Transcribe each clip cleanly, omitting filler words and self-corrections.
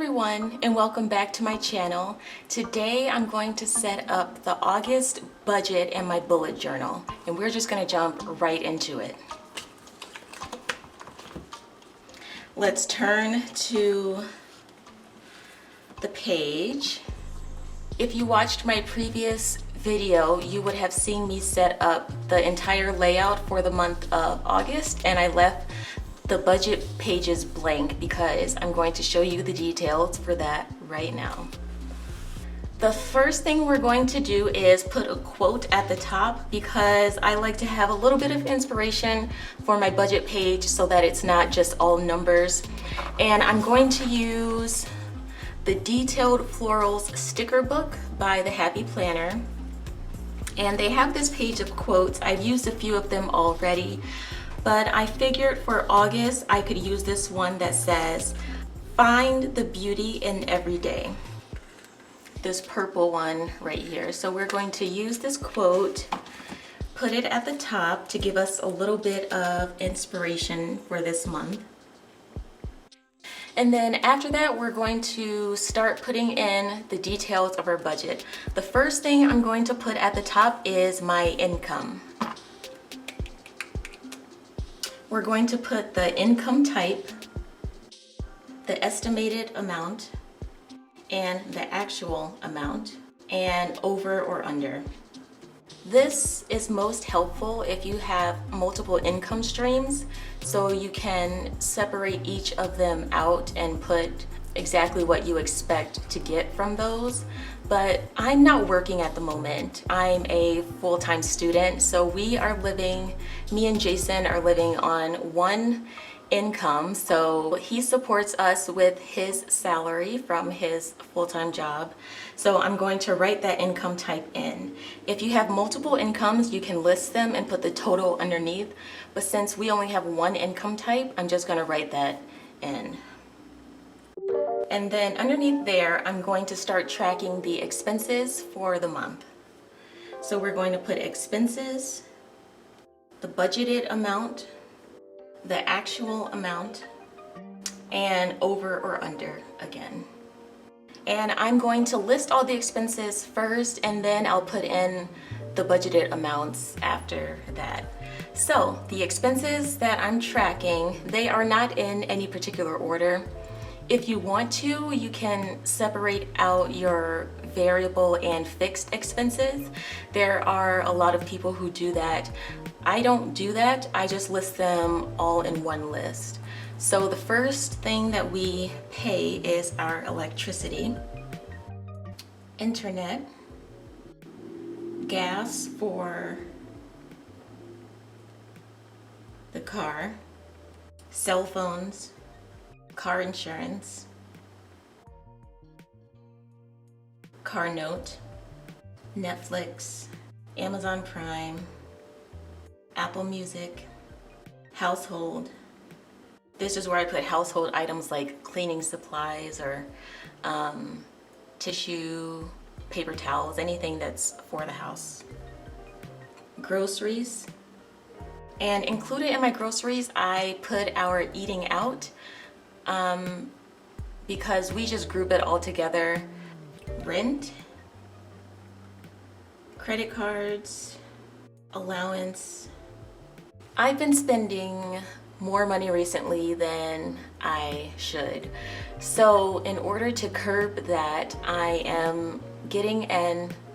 everyone, and welcome back to my channel. Today I'm going to set up the August budget and my bullet journal, and we're just going to jump right into it. Let's turn to the page. If you watched my previous video, you would have seen me set up the entire layout for the month of August, and I left the budget pages blank because I'm going to show you the details for that right now. The first thing we're going to do is put a quote at the top because I like to have a little bit of inspiration for my budget page so that it's not just all numbers. And I'm going to use the Detailed Florals sticker book by The Happy Planner. And they have this page of quotes. I've used a few of them already, but I figured for August I could use this one that says, "Find the beauty in every day." This purple one right here. So we're going to use this quote, put it at the top to give us a little bit of inspiration for this month. And then after that, we're going to start putting in the details of our budget. The first thing I'm going to put at the top is my income. We're going to put the income type, the estimated amount, and the actual amount, and over or under. This is most helpful if you have multiple income streams, so you can separate each of them out and put exactly what you expect to get from those. But I'm not working at the moment. I'm a full-time student, so me and Jason are living on one income. So he supports us with his salary from his full-time job. So I'm going to write that income type in. If you have multiple incomes, you can list them and put the total underneath. But since we only have one income type, I'm just going to write that in. And then underneath there, I'm going to start tracking the expenses for the month. So we're going to put expenses, the budgeted amount, the actual amount, and over or under again. And I'm going to list all the expenses first, and then I'll put in the budgeted amounts after that. So the expenses that I'm tracking, they are not in any particular order. If you want to, you can separate out your variable and fixed expenses. There are a lot of people who do that. I don't do that. I just list them all in one list. So the first thing that we pay is our electricity, internet, gas for the car, cell phones, car insurance, car note, Netflix, Amazon Prime, Apple Music, household. This is where I put household items like cleaning supplies or tissue, paper towels, anything that's for the house. Groceries. And included in my groceries, I put our eating out. Because we just group it all together. Rent, credit cards, allowance. I've been spending more money recently than I should. So in order to curb that,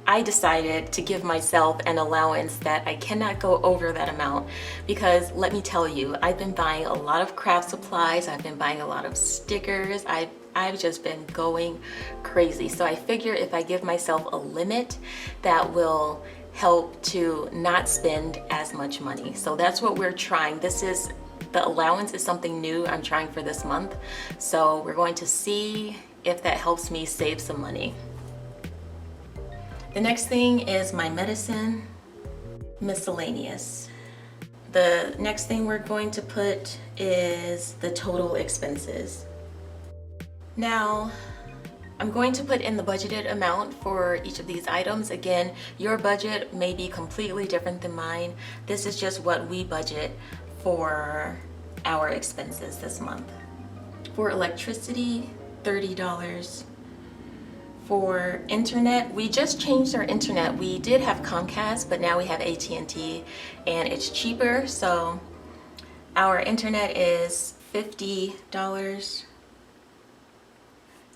I decided to give myself an allowance that I cannot go over that amount, because let me tell you, I've been buying a lot of craft supplies, I've been buying a lot of stickers, I've just been going crazy. So I figure if I give myself a limit, that will help to not spend as much money. So that's what we're trying. The allowance is something new I'm trying for this month. So we're going to see if that helps me save some money. The next thing is my medicine, miscellaneous. The next thing we're going to put is the total expenses. Now, I'm going to put in the budgeted amount for each of these items. Again, your budget may be completely different than mine. This is just what we budget for our expenses this month. For electricity, $30. For internet, we just changed our internet. We did have Comcast, but now we have AT&T and it's cheaper. So our internet is $50.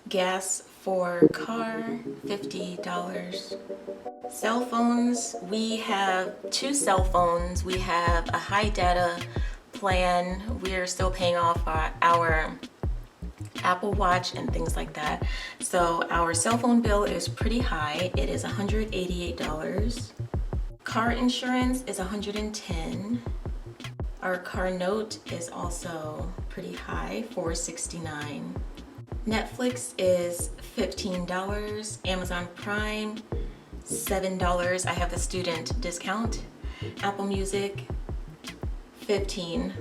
Gas for car, $50. Cell phones, we have 2 cell phones. We have a high data plan. We're still paying off our Apple Watch and things like that. So our cell phone bill is pretty high. It is $188. Car insurance is $110. Our car note is also pretty high, $469. Netflix is $15. Amazon Prime, $7. I have the student discount. Apple Music, $15.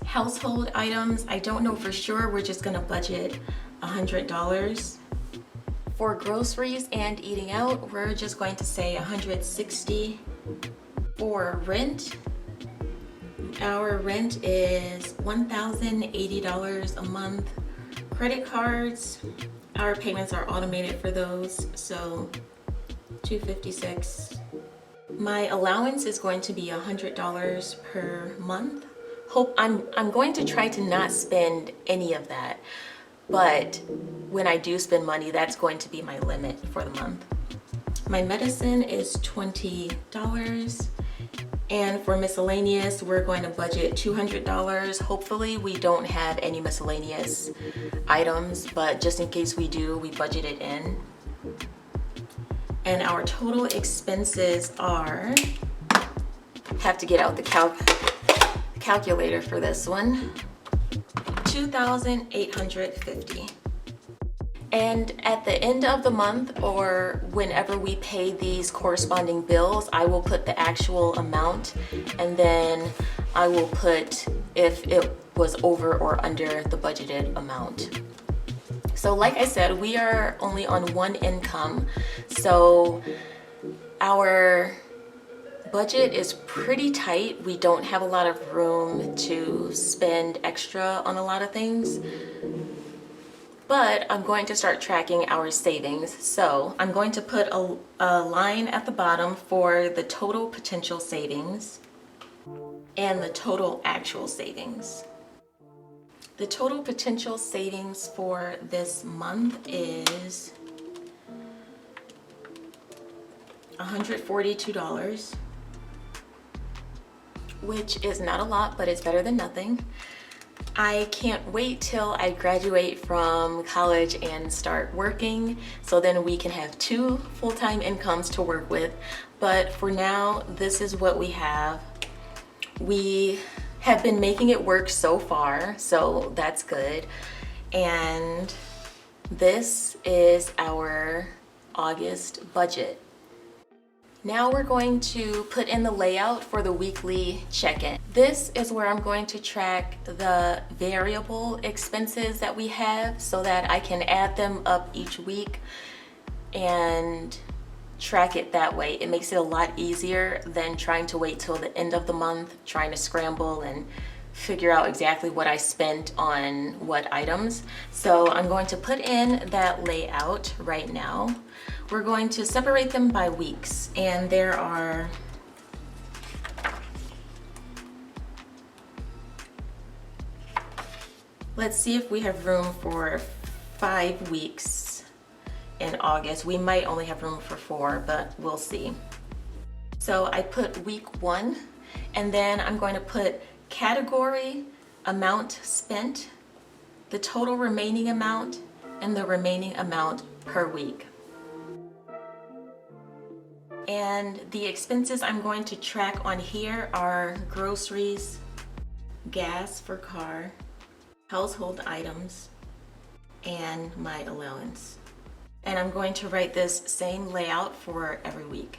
Household items, I don't know for sure. We're just gonna budget $100. For groceries and eating out, we're just going to say $160. For rent, our rent is $1,080 a month. Credit cards, our payments are automated for those, so $256. My allowance is going to be $100 per month. I'm going to try to not spend any of that, but when I do spend money, that's going to be my limit for the month. My medicine is $20. And for miscellaneous, we're going to budget $200. Hopefully we don't have any miscellaneous items, but just in case we do, we budget it in. And our total expenses are, have to get out the calculator for this one, $2,850. And at the end of the month, or whenever we pay these corresponding bills, I will put the actual amount, and then I will put if it was over or under the budgeted amount. So like I said, we are only on one income, so our budget is pretty tight. We don't have a lot of room to spend extra on a lot of things. But I'm going to start tracking our savings. So I'm going to put a line at the bottom for the total potential savings and the total actual savings. The total potential savings for this month is $142, which is not a lot, but it's better than nothing. I can't wait till I graduate from college and start working, so then we can have 2 full-time incomes to work with. But for now, this is what we have. We have been making it work so far, so that's good. And this is our August budget. Now we're going to put in the layout for the weekly check-in. This is where I'm going to track the variable expenses that we have so that I can add them up each week and track it that way. It makes it a lot easier than trying to wait till the end of the month, trying to scramble and figure out exactly what I spent on what items. So I'm going to put in that layout right now. We're going to separate them by weeks, and there are let's see if we have room for 5 weeks in August. We might only have room for 4, but we'll see. So I put week 1, and then I'm going to put category, amount spent, the total remaining amount, and the remaining amount per week. And the expenses I'm going to track on here are groceries, gas for car, household items, and my allowance. And I'm going to write this same layout for every week.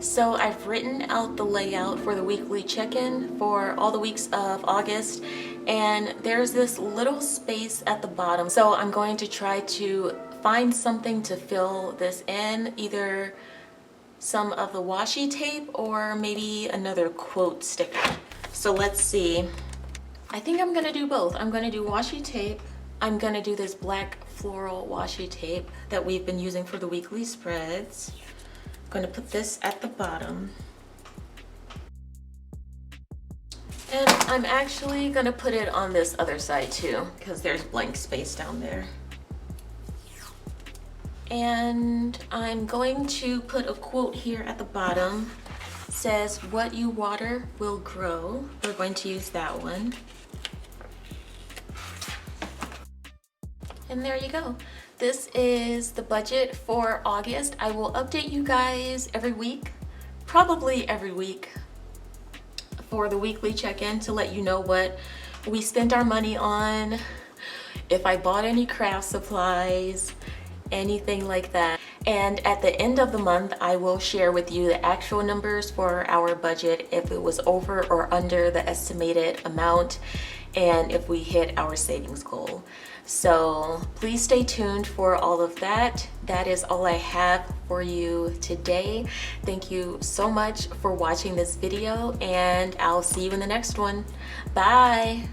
So I've written out the layout for the weekly check-in for all the weeks of August, and there's this little space at the bottom. So I'm going to try to find something to fill this in, either some of the washi tape or maybe another quote sticker. So let's see. I think I'm gonna do both. I'm gonna do washi tape. I'm gonna do this black floral washi tape that we've been using for the weekly spreads. I'm gonna put this at the bottom. And I'm actually gonna put it on this other side too, because there's blank space down there. And I'm going to put a quote here at the bottom. It says, "What you water will grow." We're going to use that one. And there you go. This is the budget for August. I will update you guys every week, probably every week, for the weekly check-in to let you know what we spent our money on, if I bought any craft supplies, anything like that. And at the end of the month, I will share with you the actual numbers for our budget, if it was over or under the estimated amount, and if we hit our savings goal. So please stay tuned for all of that. That is all I have for you today. Thank you so much for watching this video, and I'll see you in the next one. Bye.